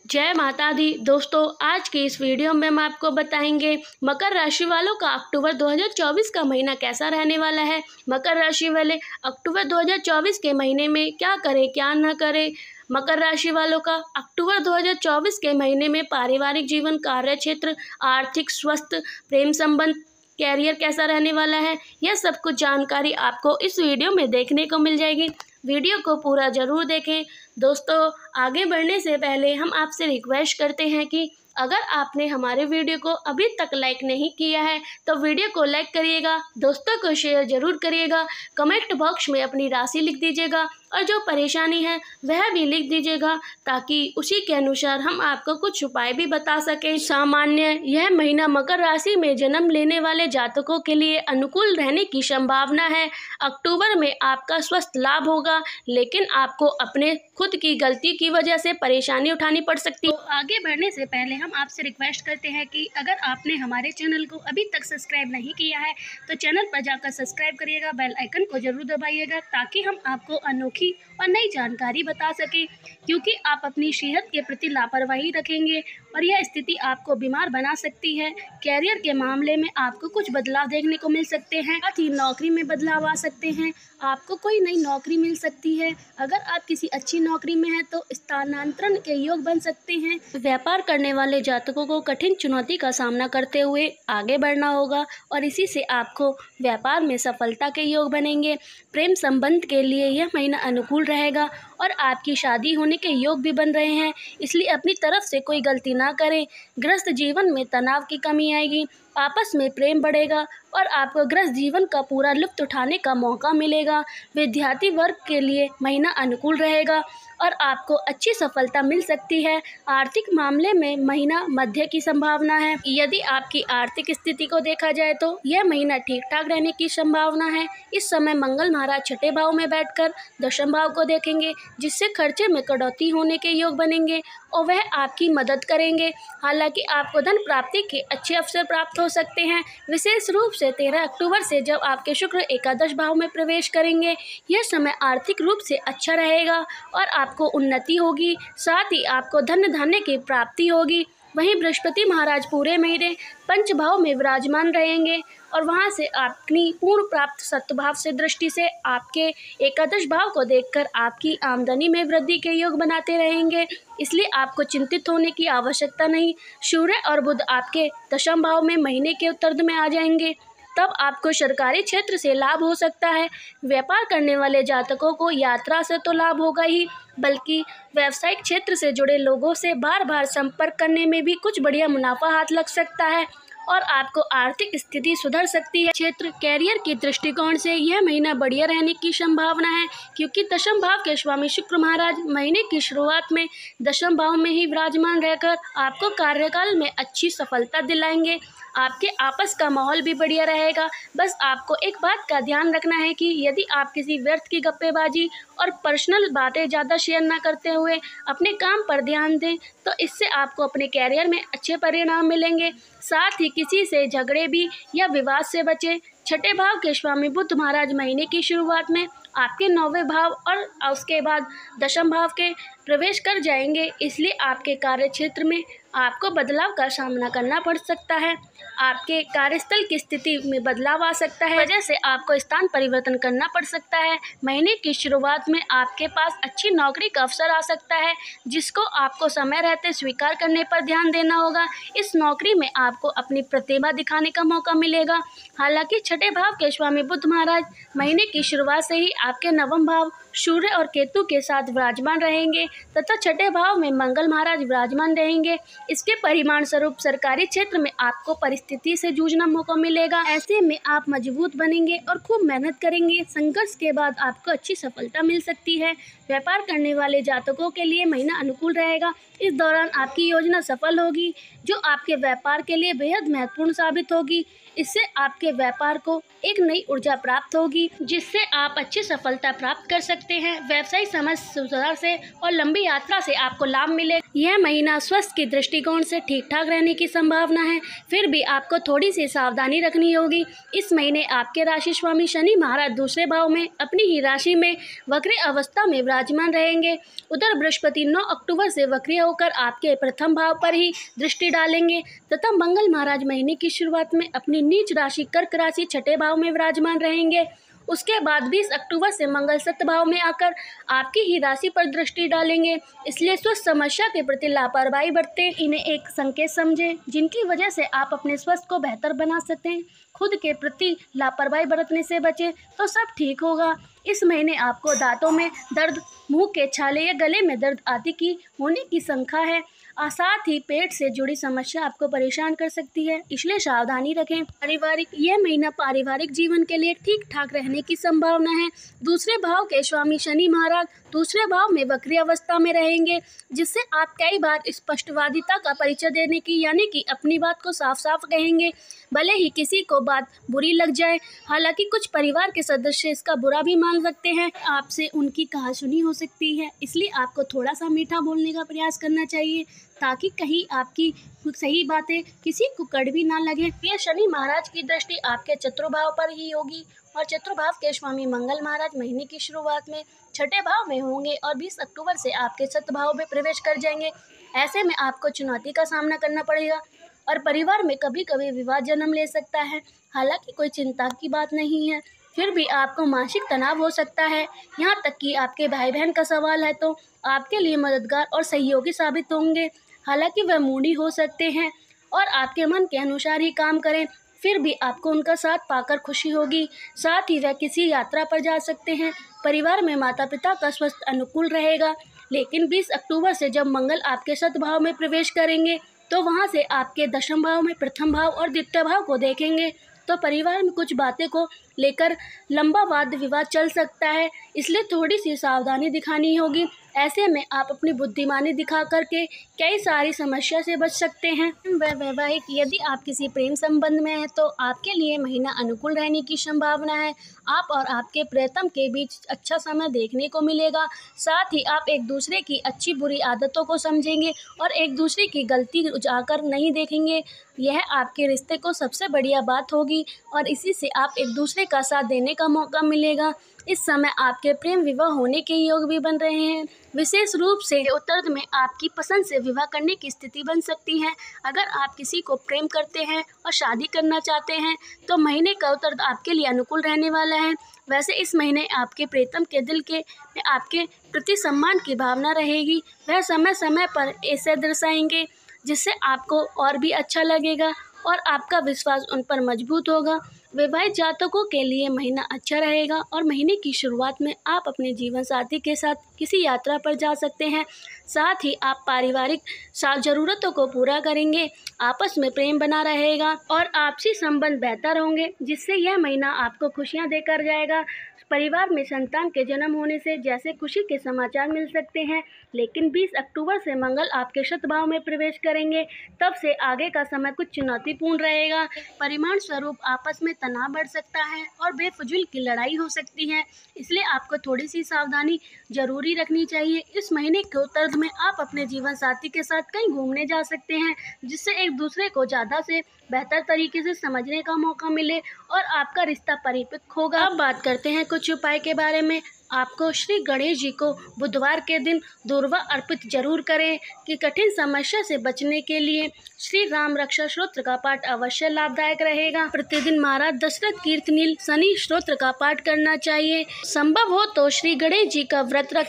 जय माता दी। दोस्तों, आज के इस वीडियो में हम आपको बताएंगे मकर राशि वालों का अक्टूबर 2024 का महीना कैसा रहने वाला है। मकर राशि वाले अक्टूबर 2024 के महीने में क्या करें क्या न करें। मकर राशि वालों का अक्टूबर 2024 के महीने में पारिवारिक जीवन, कार्य क्षेत्र, आर्थिक, स्वास्थ्य, प्रेम संबंध, कैरियर कैसा रहने वाला है, यह सब कुछ जानकारी आपको इस वीडियो में देखने को मिल जाएगी। वीडियो को पूरा ज़रूर देखें। दोस्तों, आगे बढ़ने से पहले हम आपसे रिक्वेस्ट करते हैं कि अगर आपने हमारे वीडियो को अभी तक लाइक नहीं किया है तो वीडियो को लाइक करिएगा, दोस्तों को शेयर ज़रूर करिएगा, कमेंट बॉक्स में अपनी राशि लिख दीजिएगा और जो परेशानी है वह भी लिख दीजिएगा ताकि उसी के अनुसार हम आपको कुछ उपाय भी बता सकें। सामान्य यह महीना मकर राशि में जन्म लेने वाले जातकों के लिए अनुकूल रहने की संभावना है। अक्टूबर में आपका स्वास्थ्य लाभ होगा, लेकिन आपको अपने खुद की गलती की वजह से परेशानी उठानी पड़ सकती है। तो आगे बढ़ने से पहले हम आपसे रिक्वेस्ट करते हैं कि अगर आपने हमारे चैनल को अभी तक सब्सक्राइब नहीं किया है तो चैनल पर जाकर सब्सक्राइब करिएगा, बेल आइकन को जरूर दबाइएगा ताकि हम आपको अनोखी और नई जानकारी बता सके। क्योंकि आप अपनी सेहत के प्रति लापरवाही रखेंगे और यह स्थिति आपको बीमार बना सकती है। कैरियर के मामले में आपको कुछ बदलाव देखने को मिल सकते हैं, साथ ही नौकरी में बदलाव आ सकते हैं। आपको कोई नई नौकरी मिल सकती है। अगर आप किसी अच्छी नौकरी में हैं तो स्थानांतरण के योग बन सकते हैं। व्यापार करने वाले जातकों को कठिन चुनौती का सामना करते हुए आगे बढ़ना होगा और इसी से आपको व्यापार में सफलता के योग बनेंगे। प्रेम संबंध के लिए यह महीना अनुकूल रहेगा और आपकी शादी होने के योग भी बन रहे हैं, इसलिए अपनी तरफ से कोई गलती ना करें। गृहस्थ जीवन में तनाव की कमी आएगी, आपस में प्रेम बढ़ेगा और आपको गृहस्थ जीवन का पूरा लुत्फ उठाने का मौका मिलेगा। विद्यार्थी वर्ग के लिए महीना अनुकूल रहेगा और आपको अच्छी सफलता मिल सकती है। आर्थिक मामले में महीना मध्य की संभावना है। यदि आपकी आर्थिक स्थिति को देखा जाए तो यह महीना ठीक ठाक रहने की संभावना है। इस समय मंगल महाराज छठे भाव में बैठकर दशम भाव को देखेंगे, जिससे खर्चे में कटौती होने के योग बनेंगे और वह आपकी मदद करेंगे। हालांकि आपको धन प्राप्ति के अच्छे अवसर प्राप्त हो सकते हैं, विशेष रूप से 13 अक्टूबर से जब आपके शुक्र एकादश भाव में प्रवेश करेंगे। यह समय आर्थिक रूप से अच्छा रहेगा और आपको उन्नति होगी, साथ ही आपको धन धान्य की प्राप्ति होगी। वहीं बृहस्पति महाराज पूरे महीने पंच भाव में विराजमान रहेंगे और वहां से अपनी पूर्ण प्राप्त सत्भाव से दृष्टि से आपके एकादश भाव को देखकर आपकी आमदनी में वृद्धि के योग बनाते रहेंगे, इसलिए आपको चिंतित होने की आवश्यकता नहीं। सूर्य और बुध आपके दशम भाव में महीने के उत्तरार्ध में आ जाएंगे, तब आपको सरकारी क्षेत्र से लाभ हो सकता है। व्यापार करने वाले जातकों को यात्रा से तो लाभ होगा ही, बल्कि व्यावसायिक क्षेत्र से जुड़े लोगों से बार बार संपर्क करने में भी कुछ बढ़िया मुनाफा हाथ लग सकता है और आपको आर्थिक स्थिति सुधर सकती है। क्षेत्र कैरियर के दृष्टिकोण से यह महीना बढ़िया रहने की संभावना है, क्योंकि दशम भाव के स्वामी शुक्र महाराज महीने की शुरुआत में दशम भाव में ही विराजमान रहकर आपको कार्यकाल में अच्छी सफलता दिलाएंगे। आपके आपस का माहौल भी बढ़िया रहेगा। बस आपको एक बात का ध्यान रखना है कि यदि आप किसी व्यर्थ की गप्पेबाजी और पर्सनल बातें ज़्यादा शेयर ना करते हुए अपने काम पर ध्यान दें तो इससे आपको अपने कैरियर में अच्छे परिणाम मिलेंगे। साथ ही किसी से झगड़े भी या विवाद से बचें। छठे भाव के स्वामी बुध महाराज महीने की शुरुआत में आपके 9वें भाव और उसके बाद दशम भाव के प्रवेश कर जाएंगे, इसलिए आपके कार्य क्षेत्र में आपको बदलाव का सामना करना पड़ सकता है। आपके कार्यस्थल की स्थिति में बदलाव आ सकता है, वजह से आपको स्थान परिवर्तन करना पड़ सकता है। महीने की शुरुआत में आपके पास अच्छी नौकरी का अवसर आ सकता है, जिसको आपको समय रहते स्वीकार करने पर ध्यान देना होगा। इस नौकरी में आपको अपनी प्रतिभा दिखाने का मौका मिलेगा। हालांकि छठे भाव के स्वामी बुध महाराज महीने की शुरुआत से ही आपके 9वें भाव सूर्य और केतु के साथ विराजमान रहेंगे तथा छठे भाव में मंगल महाराज विराजमान रहेंगे। इसके परिणाम स्वरूप सरकारी क्षेत्र में आपको परिस्थिति से जूझना मौका मिलेगा। ऐसे में आप मजबूत बनेंगे और खूब मेहनत करेंगे। संघर्ष के बाद आपको अच्छी सफलता मिल सकती है। व्यापार करने वाले जातकों के लिए महीना अनुकूल रहेगा। इस दौरान आपकी योजना सफल होगी, जो आपके व्यापार के लिए बेहद महत्वपूर्ण साबित होगी। इससे आपके व्यापार को एक नई ऊर्जा प्राप्त होगी, जिससे आप अच्छी सफलता प्राप्त कर सकते हैं। व्यवसायिक समस्या सुधार से और लंबी यात्रा से आपको लाभ मिलेगा। यह महीना स्वास्थ्य के दृष्टिकोण से ठीक ठाक रहने की संभावना है, फिर भी आपको थोड़ी सी सावधानी रखनी होगी। इस महीने आपके राशि स्वामी शनि महाराज दूसरे भाव में अपनी ही राशि में वक्र अवस्था में विराजमान रहेंगे। उधर बृहस्पति 9 अक्टूबर से वक्री होकर आपके प्रथम भाव पर ही दृष्टि डालेंगे तथा मंगल महाराज महीने की शुरुआत में अपनी नीच राशि कर्क राशि छठे भाव में विराजमान रहेंगे। उसके बाद 20 अक्टूबर से मंगल सप्तभाव में आकर आपकी ही राशि पर दृष्टि डालेंगे। इसलिए स्वस्थ समस्या के प्रति लापरवाही बरतें, इन्हें एक संकेत समझें जिनकी वजह से आप अपने स्वास्थ्य को बेहतर बना सकें। खुद के प्रति लापरवाही बरतने से बचें तो सब ठीक होगा। इस महीने आपको दांतों में दर्द, मुंह के छाले या गले में दर्द आदि की होने की शंका है। साथ ही पेट से जुड़ी समस्या आपको परेशान कर सकती है, इसलिए सावधानी रखें। यह महीना पारिवारिक जीवन के लिए ठीक ठाक रहने की संभावना है। दूसरे भाव के स्वामी शनि महाराज दूसरे भाव में वक्री अवस्था में रहेंगे, जिससे आप कई बार स्पष्टवादिता का परिचय देने की यानी कि अपनी बात को साफ साफ कहेंगे, भले ही किसी को बात बुरी लग जाए। हालांकि कुछ परिवार के सदस्य इसका बुरा भी मान सकते हैं। आपसे उनकी कहासुनी हो सकती है, इसलिए आपको थोड़ा सा मीठा बोलने का प्रयास करना चाहिए ताकि कहीं आपकी सही बातें किसी को कड़वी ना लगे। ये शनि महाराज की दृष्टि आपके चतुर्भाव पर ही होगी और चतुर्भाव के स्वामी मंगल महाराज महीने की शुरुआत में छठे भाव में होंगे और 20 अक्टूबर से आपके सप्तभाव में प्रवेश कर जाएंगे। ऐसे में आपको चुनौती का सामना करना पड़ेगा और परिवार में कभी कभी विवाद जन्म ले सकता है। हालांकि कोई चिंता की बात नहीं है, फिर भी आपको मानसिक तनाव हो सकता है। यहाँ तक कि आपके भाई बहन का सवाल है तो आपके लिए मददगार और सहयोगी साबित होंगे। हालांकि वह मूडी हो सकते हैं और आपके मन के अनुसार ही काम करें, फिर भी आपको उनका साथ पाकर खुशी होगी। साथ ही वह किसी यात्रा पर जा सकते हैं। परिवार में माता पिता का स्वास्थ्य अनुकूल रहेगा, लेकिन 20 अक्टूबर से जब मंगल आपके सप्तभाव में प्रवेश करेंगे तो वहां से आपके दशम भाव में प्रथम भाव और द्वितीय भाव को देखेंगे, तो परिवार में कुछ बातें को लेकर लंबा वाद विवाद चल सकता है, इसलिए थोड़ी सी सावधानी दिखानी होगी। ऐसे में आप अपनी बुद्धिमानी दिखा करके कई सारी समस्या से बच सकते हैं। वैवाहिक, यदि आप किसी प्रेम संबंध में हैं तो आपके लिए महीना अनुकूल रहने की संभावना है। आप और आपके प्रियतम के बीच अच्छा समय देखने को मिलेगा। साथ ही आप एक दूसरे की अच्छी बुरी आदतों को समझेंगे और एक दूसरे की गलती उजागर नहीं देखेंगे। यह आपके रिश्ते को सबसे बढ़िया बात होगी और इसी से आप एक दूसरे का साथ देने का मौका मिलेगा। इस समय आपके प्रेम विवाह होने के योग भी बन रहे हैं। विशेष रूप से उत्तरार्ध में आपकी पसंद से विवाह करने की स्थिति बन सकती है। अगर आप किसी को प्रेम करते हैं और शादी करना चाहते हैं तो महीने का उत्तरार्ध आपके लिए अनुकूल रहने वाला है। वैसे इस महीने आपके प्रियतम के दिल के में आपके प्रति सम्मान की भावना रहेगी। वह समय समय पर ऐसे दर्शाएंगे जिससे आपको और भी अच्छा लगेगा और आपका विश्वास उन पर मजबूत होगा। विवाहित जातकों के लिए महीना अच्छा रहेगा और महीने की शुरुआत में आप अपने जीवन साथी के साथ किसी यात्रा पर जा सकते हैं। साथ ही आप पारिवारिक ज़रूरतों को पूरा करेंगे, आपस में प्रेम बना रहेगा और आपसी संबंध बेहतर होंगे, जिससे यह महीना आपको खुशियां देकर जाएगा। परिवार में संतान के जन्म होने से जैसे खुशी के समाचार मिल सकते हैं, लेकिन 20 अक्टूबर से मंगल आपके शतभाव में प्रवेश करेंगे, तब से आगे का समय कुछ चुनौतीपूर्ण रहेगा। परिमाण स्वरूप आपस में तनाव बढ़ सकता है और बेफिजूल की लड़ाई हो सकती है, इसलिए आपको थोड़ी सी सावधानी जरूरी रखनी चाहिए। इस महीने के उत्तरार्ध में आप अपने जीवन साथी के साथ कहीं घूमने जा सकते हैं, जिससे एक दूसरे को ज़्यादा से बेहतर तरीके से समझने का मौका मिले और आपका रिश्ता परिपक्व होगा। अब बात करते हैं कुछ उपाय के बारे में। आपको श्री गणेश जी को बुधवार के दिन दूर्वा अर्पित जरूर करें कि कठिन समस्या से बचने के लिए श्री राम रक्षा स्तोत्र का पाठ अवश्य लाभदायक रहेगा। प्रतिदिन महाराज दशरथ कीर्तनील शनि स्तोत्र का पाठ करना चाहिए। संभव हो तो श्री गणेश जी का व्रत